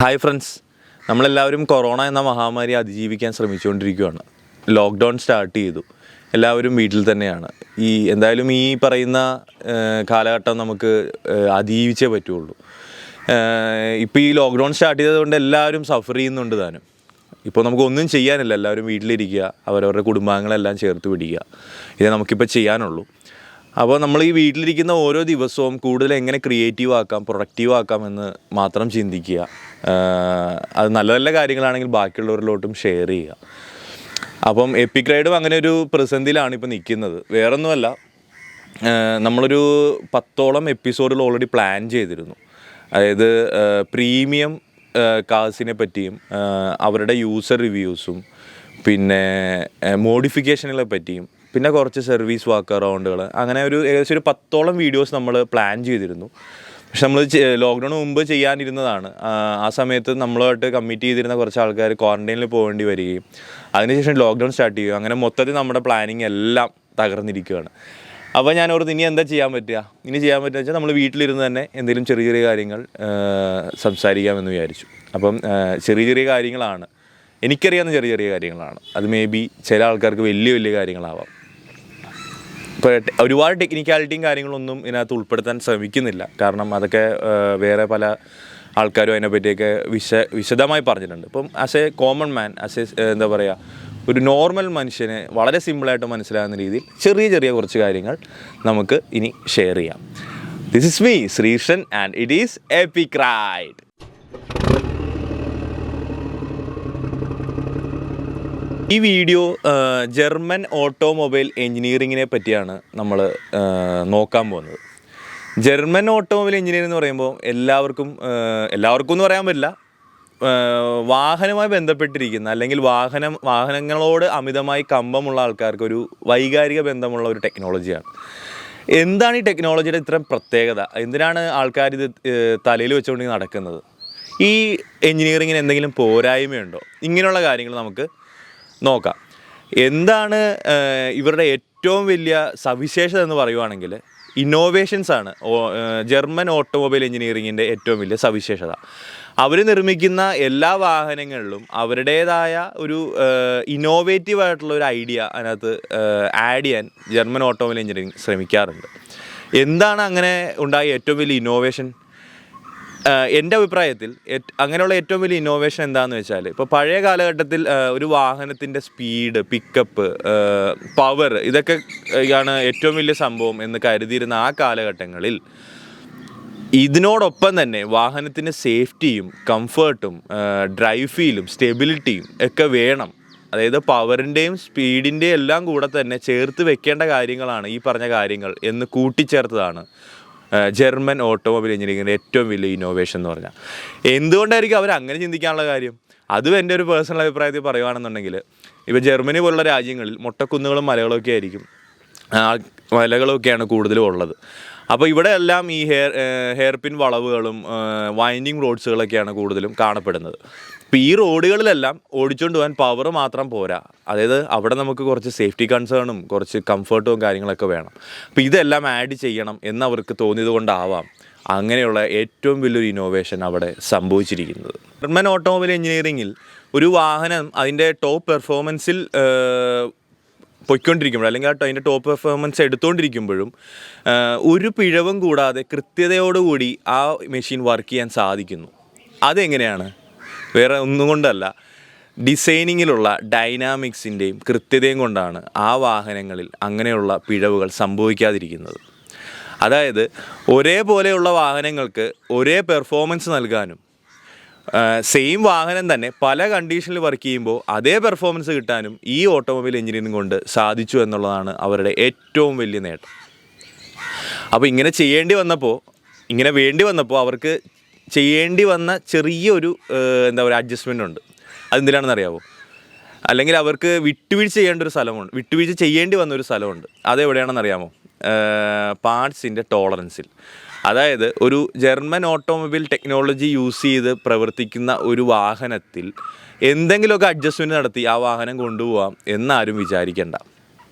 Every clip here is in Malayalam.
ഹായ് ഫ്രണ്ട്സ്, നമ്മളെല്ലാവരും കൊറോണ എന്ന മഹാമാരി അതിജീവിക്കാൻ ശ്രമിച്ചുകൊണ്ടിരിക്കുകയാണ്. ലോക്ക്ഡൗൺ സ്റ്റാർട്ട് ചെയ്തു. എല്ലാവരും വീട്ടിൽ തന്നെയാണ്. എന്തായാലും ഈ പറയുന്ന കാലഘട്ടം നമുക്ക് അതിജീവിച്ചേ പറ്റുള്ളൂ. ഇപ്പോൾ ഈ ലോക്ക്ഡൗൺ സ്റ്റാർട്ട് ചെയ്തതുകൊണ്ട് എല്ലാവരും സഫർ ചെയ്യുന്നുണ്ട് താനും. ഇപ്പോൾ നമുക്കൊന്നും ചെയ്യാനില്ല. എല്ലാവരും വീട്ടിലിരിക്കുക, അവരവരുടെ കുടുംബാംഗങ്ങളെല്ലാം ചേർത്ത് പിടിക്കുക. ഇതേ നമുക്കിപ്പോൾ ചെയ്യാനുള്ളൂ. അപ്പോൾ നമ്മൾ ഈ വീട്ടിലിരിക്കുന്ന ഓരോ ദിവസവും കൂടുതൽ എങ്ങനെ ക്രിയേറ്റീവ് ആക്കാം, പ്രൊഡക്റ്റീവ് ആക്കാം എന്ന് മാത്രം ചിന്തിക്കുക. അത് നല്ല നല്ല കാര്യങ്ങളാണെങ്കിൽ ബാക്കിയുള്ളവരിലോട്ടും ഷെയർ ചെയ്യുക. അപ്പം എപ്പിക് റൈഡും അങ്ങനെ ഒരു പ്രതിസന്ധിയിലാണ് ഇപ്പോൾ നിൽക്കുന്നത്. വേറൊന്നുമല്ല, നമ്മളൊരു 10ഓളം എപ്പിസോഡുകൾ ഓൾറെഡി പ്ലാൻ ചെയ്തിരുന്നു. അതായത് പ്രീമിയം കാർസിനെ പറ്റിയും അവരുടെ യൂസർ റിവ്യൂസും പിന്നെ മോഡിഫിക്കേഷനുകളെ പറ്റിയും പിന്നെ കുറച്ച് സർവീസ് വാക്ക് അറൗണ്ടുകൾ, അങ്ങനെ ഏകദേശം ഒരു 10ഓളം വീഡിയോസ് നമ്മൾ പ്ലാൻ ചെയ്തിരുന്നു. പക്ഷെ നമ്മൾ ലോക്ക്ഡൗൺ മുമ്പ് ചെയ്യാനിരുന്നതാണ്. ആ സമയത്ത് നമ്മളുമായിട്ട് കമ്മിറ്റ് ചെയ്തിരുന്ന കുറച്ച് ആൾക്കാർ ക്വാറൻറ്റൈനിൽ പോകേണ്ടി വരികയും അതിനുശേഷം ലോക്ക്ഡൗൺ സ്റ്റാർട്ട് ചെയ്യുക. അങ്ങനെ മൊത്തത്തിൽ നമ്മുടെ പ്ലാനിങ് എല്ലാം തകർന്നിരിക്കുകയാണ്. അപ്പോൾ ഞാൻ ഓർത്ത് ഇനി എന്താ ചെയ്യാൻ പറ്റുക? ഇനി ചെയ്യാൻ പറ്റുക വെച്ചാൽ നമ്മൾ വീട്ടിലിരുന്ന് തന്നെ എന്തെങ്കിലും ചെറിയ ചെറിയ കാര്യങ്ങൾ സംസാരിക്കാമെന്ന് വിചാരിച്ചു. അപ്പം ചെറിയ ചെറിയ കാര്യങ്ങളാണ്, എനിക്കറിയാവുന്ന ചെറിയ ചെറിയ കാര്യങ്ങളാണ്. അത് മേ ബി ചില ആൾക്കാർക്ക് വലിയ വലിയ കാര്യങ്ങളാവാം. ഇപ്പോൾ ഒരുപാട് ടെക്നിക്കാലിറ്റിയും കാര്യങ്ങളൊന്നും ഇതിനകത്ത് ഉൾപ്പെടുത്താൻ ശ്രമിക്കുന്നില്ല. കാരണം അതൊക്കെ വേറെ പല ആൾക്കാരും അതിനെപ്പറ്റിയൊക്കെ വിശദമായി പറഞ്ഞിട്ടുണ്ട്. ഇപ്പം ആസ് എ കോമൺ മാൻ, എന്താ പറയുക, ഒരു നോർമൽ മനുഷ്യന് വളരെ സിമ്പിളായിട്ട് മനസ്സിലാകുന്ന രീതിയിൽ ചെറിയ ചെറിയ കുറച്ച് കാര്യങ്ങൾ നമുക്ക് ഇനി ഷെയർ ചെയ്യാം. This is me Sreekrishnan and it is EPIC ride. ഈ വീഡിയോ ജർമ്മൻ ഓട്ടോമൊബൈൽ എഞ്ചിനീയറിങ്ങിനെ പറ്റിയാണ് നമ്മൾ നോക്കാൻ പോകുന്നത്. ജർമ്മൻ ഓട്ടോമൊബൈൽ എഞ്ചിനീയറിംഗ് എന്ന് പറയുമ്പോൾ എല്ലാവർക്കും എന്ന് പറയാൻ പറ്റില്ല, വാഹനവുമായി ബന്ധപ്പെട്ടിരിക്കുന്ന അല്ലെങ്കിൽ വാഹനങ്ങളോട് അമിതമായി കമ്പമുള്ള ആൾക്കാർക്ക് ഒരു വൈകാരിക ബന്ധമുള്ള ഒരു ടെക്നോളജിയാണ്. എന്താണ് ഈ ടെക്നോളജിയുടെ ഇത്രയും പ്രത്യേകത? എന്തിനാണ് ആൾക്കാർ ഇത് തലയിൽ വെച്ചുകൊണ്ട് നടക്കുന്നത്? ഈ എഞ്ചിനീയറിങ്ങിന് എന്തെങ്കിലും പോരായ്മയുണ്ടോ? ഇങ്ങനെയുള്ള കാര്യങ്ങൾ നമുക്ക് നോക്കാം. എന്താണ് ഇവരുടെ ഏറ്റവും വലിയ സവിശേഷത എന്ന് പറയുവാണെങ്കിൽ ഇന്നോവേഷൻസാണ് ജർമ്മൻ ഓട്ടോമൊബൈൽ എഞ്ചിനീയറിങ്ങിൻ്റെ ഏറ്റവും വലിയ സവിശേഷത. അവർ നിർമ്മിക്കുന്ന എല്ലാ വാഹനങ്ങളിലും അവരുടേതായ ഒരു ഇന്നോവേറ്റീവായിട്ടുള്ള ഒരു ഐഡിയ അതിനകത്ത് ആഡ് ചെയ്യാൻ ജർമ്മൻ ഓട്ടോമൊബൈൽ എഞ്ചിനീയറിംഗ് ശ്രമിക്കാറുണ്ട്. എന്താണ് അങ്ങനെ ഉണ്ടായ ഏറ്റവും വലിയ ഇന്നോവേഷൻ? എൻ്റെ അഭിപ്രായത്തിൽ അങ്ങനെയുള്ള ഏറ്റവും വലിയ ഇന്നോവേഷൻ എന്താണെന്ന് വെച്ചാൽ, ഇപ്പോൾ പഴയ കാലഘട്ടത്തിൽ ഒരു വാഹനത്തിൻ്റെ സ്പീഡ്, പിക്കപ്പ്, പവർ, ഇതൊക്കെ ആണ് ഏറ്റവും വലിയ സംഭവം എന്ന് കരുതിയിരുന്ന ആ കാലഘട്ടങ്ങളിൽ ഇതിനോടൊപ്പം തന്നെ വാഹനത്തിന് സേഫ്റ്റിയും കംഫേർട്ടും ഡ്രൈവ് ഫീലും സ്റ്റെബിലിറ്റിയും ഒക്കെ വേണം. അതായത് പവറിൻ്റെയും സ്പീഡിൻ്റെയും എല്ലാം കൂടെ തന്നെ ചേർത്ത് വെക്കേണ്ട കാര്യങ്ങളാണ് ഈ പറഞ്ഞ കാര്യങ്ങൾ എന്ന് കൂട്ടിച്ചേർത്തതാണ് ജർമ്മൻ ഓട്ടോമൊബൈൽ എഞ്ചിനീയറിംഗിൻ്റെ ഏറ്റവും വലിയ ഇന്നോവേഷൻ എന്ന് പറഞ്ഞാൽ. എന്തുകൊണ്ടായിരിക്കും അവർ അങ്ങനെ ചിന്തിക്കാനുള്ള കാര്യം? അതും എൻ്റെ ഒരു പേഴ്സണൽ അഭിപ്രായത്തിൽ പറയുകയാണെന്നുണ്ടെങ്കിൽ, ഇപ്പോൾ ജർമ്മനി പോലുള്ള രാജ്യങ്ങളിൽ മൊട്ടക്കുന്നുകളും മലകളൊക്കെ ആയിരിക്കും, മലകളൊക്കെയാണ് കൂടുതലും ഉള്ളത്. അപ്പോൾ ഇവിടെ എല്ലാം ഈ ഹെയർ പിൻ വളവുകളും വൈൻഡിങ് റോഡ്സുകളൊക്കെയാണ് കൂടുതലും കാണപ്പെടുന്നത്. ഇപ്പോൾ ഈ റോഡുകളിലെല്ലാം ഓടിച്ചുകൊണ്ട് പോകാൻ പവർ മാത്രം പോരാ. അതായത് അവിടെ നമുക്ക് കുറച്ച് സേഫ്റ്റി കൺസേണും കുറച്ച് കംഫർട്ടും കാര്യങ്ങളൊക്കെ വേണം. അപ്പോൾ ഇതെല്ലാം ആഡ് ചെയ്യണം എന്നവർക്ക് തോന്നിയത് കൊണ്ടാവാം അങ്ങനെയുള്ള ഏറ്റവും വലിയൊരു ഇന്നോവേഷൻ അവിടെ സംഭവിച്ചിരിക്കുന്നത്. ജർമ്മൻ ഓട്ടോമൊബൈൽ എഞ്ചിനീയറിംഗിൽ ഒരു വാഹനം അതിൻ്റെ ടോപ്പ് പെർഫോമൻസിൽ പൊയ്ക്കൊണ്ടിരിക്കുമ്പോഴും അല്ലെങ്കിൽ അതിൻ്റെ ടോപ്പ് പെർഫോമൻസ് എടുത്തുകൊണ്ടിരിക്കുമ്പോഴും ഒരു പിഴവും കൂടാതെ കൃത്യതയോടുകൂടി ആ മെഷീൻ വർക്ക് ചെയ്യാൻ സാധിക്കുന്നു. അതെങ്ങനെയാണ്? വേറെ ഒന്നും കൊണ്ടല്ല, ഡിസൈനിങ്ങിലുള്ള ഡൈനാമിക്സിൻ്റെയും കൃത്യതയും കൊണ്ടാണ് ആ വാഹനങ്ങളിൽ അങ്ങനെയുള്ള പിഴവുകൾ സംഭവിക്കാതിരിക്കുന്നത്. അതായത് ഒരേപോലെയുള്ള വാഹനങ്ങൾക്ക് ഒരേ പെർഫോമൻസ് നൽകാനും സെയിം വാഹനം തന്നെ പല കണ്ടീഷനിൽ വർക്ക് ചെയ്യുമ്പോൾ അതേ പെർഫോമൻസ് കിട്ടാനും ഈ ഓട്ടോമൊബൈൽ എഞ്ചിനീയറിംഗ് കൊണ്ട് സാധിച്ചു എന്നുള്ളതാണ് അവരുടെ ഏറ്റവും വലിയ നേട്ടം. അപ്പോൾ ഇങ്ങനെ വേണ്ടി വന്നപ്പോൾ അവർക്ക് ചെയ്യേണ്ടി വന്ന ചെറിയൊരു എന്താ പറയുക അഡ്ജസ്റ്റ്മെൻ്റ് ഉണ്ട്. അതെന്തിനാണെന്ന് അറിയാമോ? അല്ലെങ്കിൽ അവർക്ക് വിട്ടുവീഴ്ച ചെയ്യേണ്ടി വന്നൊരു സ്ഥലമുണ്ട്. അതെവിടെയാണെന്ന് അറിയാമോ? പാർട്സിൻ്റെ ടോളറൻസിൽ. അതായത് ഒരു ജർമ്മൻ ഓട്ടോമൊബൈൽ ടെക്നോളജി യൂസ് ചെയ്ത് പ്രവർത്തിക്കുന്ന ഒരു വാഹനത്തിൽ എന്തെങ്കിലുമൊക്കെ അഡ്ജസ്റ്റ്മെൻറ്റ് നടത്തി ആ വാഹനം കൊണ്ടുപോകാം എന്നാരും വിചാരിക്കേണ്ട.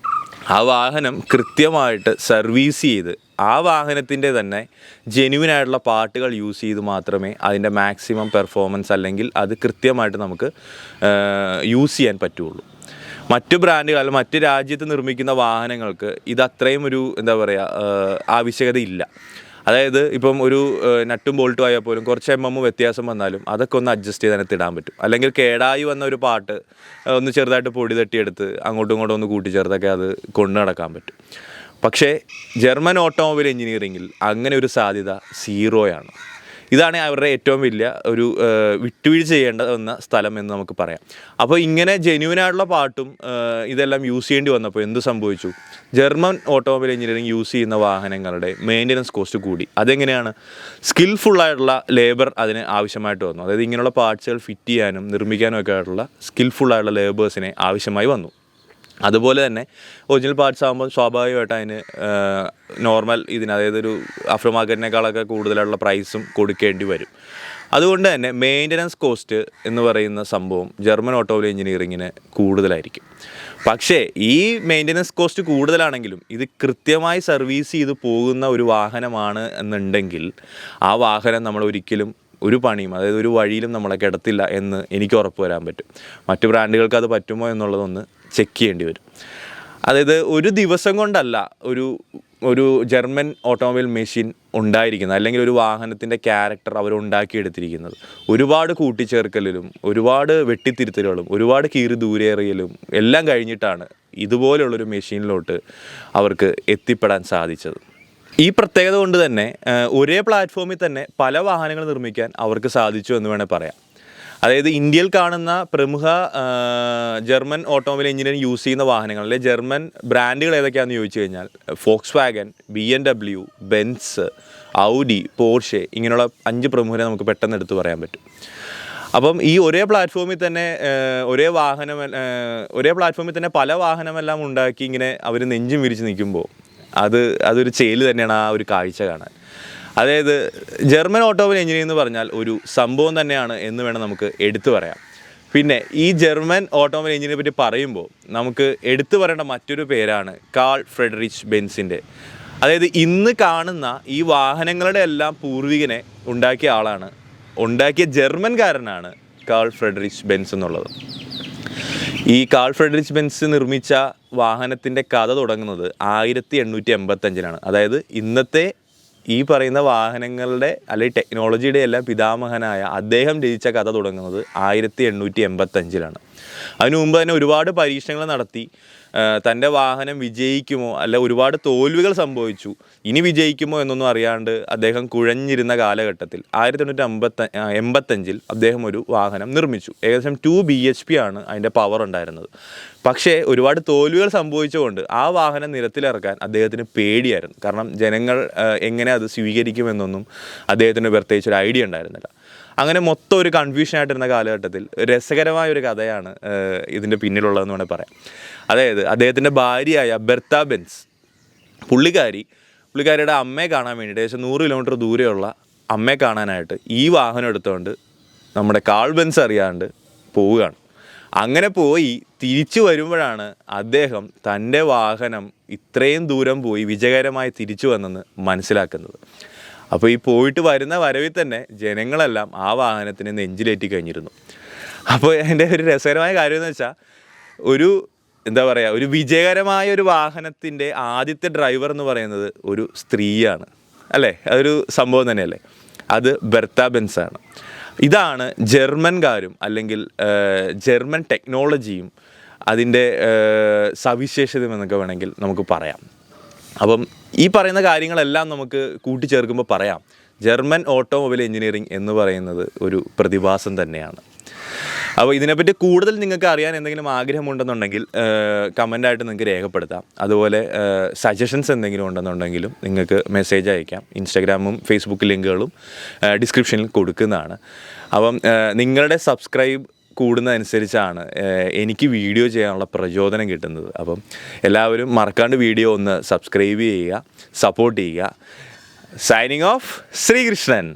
ആ വാഹനം കൃത്യമായിട്ട് സർവീസ് ചെയ്ത് ആ വാഹനത്തിൻ്റെ തന്നെ ജെന്യുവിനായിട്ടുള്ള പാർട്ടുകൾ യൂസ് ചെയ്ത് മാത്രമേ അതിൻ്റെ മാക്സിമം പെർഫോമൻസ് അല്ലെങ്കിൽ അത് കൃത്യമായിട്ട് നമുക്ക് യൂസ് ചെയ്യാൻ പറ്റുള്ളൂ. മറ്റു ബ്രാൻഡുകൾ അല്ലെങ്കിൽ മറ്റ് രാജ്യത്ത് നിർമ്മിക്കുന്ന വാഹനങ്ങൾക്ക് ഇത് അത്രയും ഒരു എന്താ പറയുക ആവശ്യകതയില്ല. അതായത് ഇപ്പം ഒരു നട്ടും ബോൾട്ടും ആയാൽ പോലും കുറച്ച് വ്യത്യാസം വന്നാലും അതൊക്കെ ഒന്ന് അഡ്ജസ്റ്റ് ചെയ്ത് അതിനകത്ത് ഇടാൻ പറ്റും. അല്ലെങ്കിൽ കേടായി വന്ന ഒരു പാർട്ട് ഒന്ന് ചെറുതായിട്ട് പൊടി തട്ടിയെടുത്ത് അങ്ങോട്ടും ഇങ്ങോട്ടും ഒന്ന് കൂട്ടിച്ചേർത്തൊക്കെ അത് കൊണ്ടു നടക്കാൻ പറ്റും. പക്ഷേ ജർമ്മൻ ഓട്ടോമൊബൈൽ എഞ്ചിനീയറിങ്ങിൽ അങ്ങനെ ഒരു സാധ്യത സീറോയാണ്. ഇതാണ് അവരുടെ ഏറ്റവും വലിയ ഒരു വിട്ടുവീഴ്ച ചെയ്യേണ്ട സ്ഥലം എന്ന് നമുക്ക് പറയാം. അപ്പോൾ ഇങ്ങനെ ജെന്യുവിനായിട്ടുള്ള പാർട്ടും ഇതെല്ലാം യൂസ് ചെയ്യേണ്ടി വന്നപ്പോൾ എന്ത് സംഭവിച്ചു? ജർമ്മൻ ഓട്ടോമൊബൈൽ എഞ്ചിനീയറിംഗ് യൂസ് ചെയ്യുന്ന വാഹനങ്ങളുടെ മെയിൻ്റനൻസ് കോസ്റ്റ് കൂടി. അതെങ്ങനെയാണ്? സ്കിൽഫുള്ളായിട്ടുള്ള ലേബർ അതിന് ആവശ്യമായിട്ട് വന്നു. അതായത് ഇങ്ങനെയുള്ള പാർട്സുകൾ ഫിറ്റ് ചെയ്യാനും നിർമ്മിക്കാനും ഒക്കെ ആയിട്ടുള്ള സ്കിൽഫുള്ളായിട്ടുള്ള ലേബേഴ്സിനെ ആവശ്യമായി വന്നു. അതുപോലെ തന്നെ ഒറിജിനൽ പാർട്സ് ആകുമ്പോൾ സ്വാഭാവികമായിട്ട് അതിന് നോർമൽ അതായത് ഒരു ആഫ്റ്റർ മാർക്കറ്റിനേക്കാളൊക്കെ കൂടുതലുള്ള പ്രൈസും കൊടുക്കേണ്ടി വരും. അതുകൊണ്ട് തന്നെ മെയിൻ്റനൻസ് കോസ്റ്റ് എന്ന് പറയുന്ന സംഭവം ജർമ്മൻ ഓട്ടോമൊബൈൽ എഞ്ചിനീയറിങ്ങിന് കൂടുതലായിരിക്കും. പക്ഷേ ഈ മെയിൻ്റനൻസ് കോസ്റ്റ് കൂടുതലാണെങ്കിലും ഇത് കൃത്യമായി സർവീസ് ചെയ്ത് പോകുന്ന ഒരു വാഹനമാണ് എന്നുണ്ടെങ്കിൽ ആ വാഹനം നമ്മൾ ഒരിക്കലും ഒരു പണിയും അതായത് ഒരു വഴിയിലും നമ്മളെ കിടത്തില്ല എന്ന് എനിക്ക് ഉറപ്പ് വരാൻ പറ്റും. മറ്റു ബ്രാൻഡുകൾക്ക് അത് പറ്റുമോ എന്നുള്ളതൊന്ന് ചെക്ക് ചെയ്യേണ്ടി വരും. അതായത് ഒരു ദിവസം കൊണ്ടല്ല ഒരു ജർമ്മൻ ഓട്ടോമൊബൈൽ മെഷീൻ ഉണ്ടായിരിക്കുന്നത്, അല്ലെങ്കിൽ ഒരു വാഹനത്തിൻ്റെ ക്യാരക്ടർ അവർ ഉണ്ടാക്കിയെടുത്തിരിക്കുന്നത്. ഒരുപാട് കൂട്ടിച്ചേർക്കലിലും ഒരുപാട് വെട്ടിത്തിരുത്തലുകളും ഒരുപാട് കീറി ദൂരേറിയലും എല്ലാം കഴിഞ്ഞിട്ടാണ് ഇതുപോലെയുള്ളൊരു മെഷീനിലോട്ട് അവർക്ക് എത്തിപ്പെടാൻ സാധിച്ചത്. ഈ പ്രത്യേകത കൊണ്ട് തന്നെ ഒരേ പ്ലാറ്റ്ഫോമിൽ തന്നെ പല വാഹനങ്ങൾ നിർമ്മിക്കാൻ അവർക്ക് സാധിച്ചു എന്ന് വേണേൽ പറയാം. അതായത് ഇന്ത്യയിൽ കാണുന്ന പ്രമുഖ ജർമ്മൻ ഓട്ടോമൊബൈൽ എഞ്ചിനീയറിംഗ് യൂസ് ചെയ്യുന്ന വാഹനങ്ങളിലെ ജർമ്മൻ ബ്രാൻഡുകൾ ഏതൊക്കെയാണെന്ന് ചോദിച്ചു കഴിഞ്ഞാൽ Volkswagen, BMW, Benz, Audi, Porsche ഇങ്ങനെയുള്ള 5 പ്രമുഖരെ നമുക്ക് പെട്ടെന്ന് എടുത്ത് പറയാൻ പറ്റും. അപ്പം ഈ ഒരേ പ്ലാറ്റ്ഫോമിൽ തന്നെ പല വാഹനമെല്ലാം ഉണ്ടാക്കി ഇങ്ങനെ അവർ നെഞ്ചും വിരിച്ച് നിൽക്കുമ്പോൾ അതൊരു ചേല് തന്നെയാണ് ആ ഒരു കാഴ്ച കാണാൻ. അതായത് ജർമ്മൻ ഓട്ടോമൊബൈൽ എഞ്ചിനീയറിംഗ് എന്ന് പറഞ്ഞാൽ ഒരു സംഭവം തന്നെയാണ് എന്ന് വേണം നമുക്ക് എടുത്തു പറയാം. പിന്നെ ഈ ജർമ്മൻ ഓട്ടോമൊബൈൽ എഞ്ചിനീയറിനെ പറ്റി പറയുമ്പോൾ നമുക്ക് എടുത്തു പറയേണ്ട മറ്റൊരു പേരാണ് കാൾ ഫ്രെഡറിച്ച് ബെൻസിൻ്റെ. അതായത് ഇന്ന് കാണുന്ന ഈ വാഹനങ്ങളുടെ എല്ലാം പൂർവികനെ ഉണ്ടാക്കിയ ജർമ്മൻകാരനാണ് കാൾ ഫ്രെഡറിച്ച് ബെൻസ് എന്നുള്ളത്. ഈ കാൾ ഫ്രെഡറിച്ച് ബെൻസ് നിർമ്മിച്ച വാഹനത്തിൻ്റെ കഥ തുടങ്ങുന്നത് 1885-ലാണ്. അതായത് ഇന്നത്തെ ഈ പറയുന്ന വാഹനങ്ങളുടെ അല്ലെങ്കിൽ ടെക്നോളജിയുടെ എല്ലാം പിതാമഹനായ അദ്ദേഹം രചിച്ച കഥ തുടങ്ങുന്നത് 1885-ലാണ്. അതിനു മുമ്പ് തന്നെ ഒരുപാട് പരീക്ഷണങ്ങൾ നടത്തി തൻ്റെ വാഹനം വിജയിക്കുമോ അല്ല ഒരുപാട് തോൽവികൾ സംഭവിച്ചു, ഇനി വിജയിക്കുമോ എന്നൊന്നും അറിയാണ്ട് അദ്ദേഹം കുഴഞ്ഞിരുന്ന കാലഘട്ടത്തിൽ 1885 അദ്ദേഹം ഒരു വാഹനം നിർമ്മിച്ചു. ഏകദേശം 2 bhp ആണ് അതിൻ്റെ പവർ ഉണ്ടായിരുന്നത്. പക്ഷേ ഒരുപാട് തോൽവികൾ സംഭവിച്ചുകൊണ്ട് ആ വാഹനം നിരത്തിലിറക്കാൻ അദ്ദേഹത്തിന് പേടിയായിരുന്നു. കാരണം ജനങ്ങൾ എങ്ങനെ അത് സ്വീകരിക്കുമെന്നൊന്നും അദ്ദേഹത്തിന് പ്രത്യേകിച്ചൊരു ഐഡിയ ഉണ്ടായിരുന്നില്ല. അങ്ങനെ മൊത്തം ഒരു കൺഫ്യൂഷനായിട്ടിരുന്ന കാലഘട്ടത്തിൽ രസകരമായൊരു കഥയാണ് ഇതിൻ്റെ പിന്നിലുള്ളതെന്ന് വേണമെങ്കിൽ പറയാം. അതായത് അദ്ദേഹത്തിൻ്റെ ഭാര്യയായ ബെർത്ത ബെൻസ് പുള്ളിക്കാരിയുടെ അമ്മയെ കാണാൻ വേണ്ടിയിട്ട് ഏകദേശം 100 കിലോമീറ്റർ ദൂരെയുള്ള അമ്മയെ കാണാനായിട്ട് ഈ വാഹനം എടുത്തുകൊണ്ട് നമ്മുടെ കാൾ ബെൻസ് അറിയാണ്ട് പോവുകയാണ്. അങ്ങനെ പോയി തിരിച്ചു വരുമ്പോഴാണ് അദ്ദേഹം തൻ്റെ വാഹനം ഇത്രയും ദൂരം പോയി വിജയകരമായി തിരിച്ചു വന്നെന്ന് മനസ്സിലാക്കുന്നത്. അപ്പോൾ ഈ പോയിട്ട് വരുന്ന വരവിൽ തന്നെ ജനങ്ങളെല്ലാം ആ വാഹനത്തിനെ നെഞ്ചിലേറ്റി കഴിഞ്ഞിരുന്നു. അപ്പോൾ എൻ്റെ ഒരു രസകരമായ കാര്യം എന്ന് വെച്ചാൽ ഒരു വിജയകരമായ ഒരു വാഹനത്തിൻ്റെ ആദ്യത്തെ ഡ്രൈവർ എന്ന് പറയുന്നത് ഒരു സ്ത്രീയാണ്, അല്ലേ? അതൊരു സംഭവം തന്നെയല്ലേ? അത് ബെർത്ത ബെൻസാണ്. ഇതാണ് ജർമ്മൻകാരും അല്ലെങ്കിൽ ജർമ്മൻ ടെക്നോളജിയും അതിൻ്റെ സവിശേഷതയും എന്നൊക്കെ വേണമെങ്കിൽ നമുക്ക് പറയാം. അപ്പം ഈ പറയുന്ന കാര്യങ്ങളെല്ലാം നമുക്ക് കൂട്ടിച്ചേർക്കുമ്പോൾ പറയാം, ജർമ്മൻ ഓട്ടോമൊബൈൽ എഞ്ചിനീയറിംഗ് എന്ന് പറയുന്നത് ഒരു പ്രതിഭാസം തന്നെയാണ്. അപ്പോൾ ഇതിനെപ്പറ്റി കൂടുതൽ നിങ്ങൾക്ക് അറിയാൻ എന്തെങ്കിലും ആഗ്രഹമുണ്ടെന്നുണ്ടെങ്കിൽ കമൻ്റായിട്ട് നിങ്ങൾക്ക് രേഖപ്പെടുത്താം. അതുപോലെ സജഷൻസ് എന്തെങ്കിലും ഉണ്ടെന്നുണ്ടെങ്കിലും നിങ്ങൾക്ക് മെസ്സേജ് അയക്കാം. ഇൻസ്റ്റാഗ്രാമും ഫേസ്ബുക്ക് ലിങ്കുകളും ഡിസ്ക്രിപ്ഷനിൽ കൊടുക്കുന്നതാണ്. അപ്പം നിങ്ങളുടെ സബ്സ്ക്രൈബ് കൂടുന്നതനുസരിച്ചാണ് എനിക്ക് വീഡിയോ ചെയ്യാനുള്ള പ്രചോദനം കിട്ടുന്നത്. അപ്പം എല്ലാവരും മറക്കാണ്ട് വീഡിയോ ഒന്ന് സബ്സ്ക്രൈബ് ചെയ്യുക, സപ്പോർട്ട് ചെയ്യുക. Signing off, Sreekrishnan.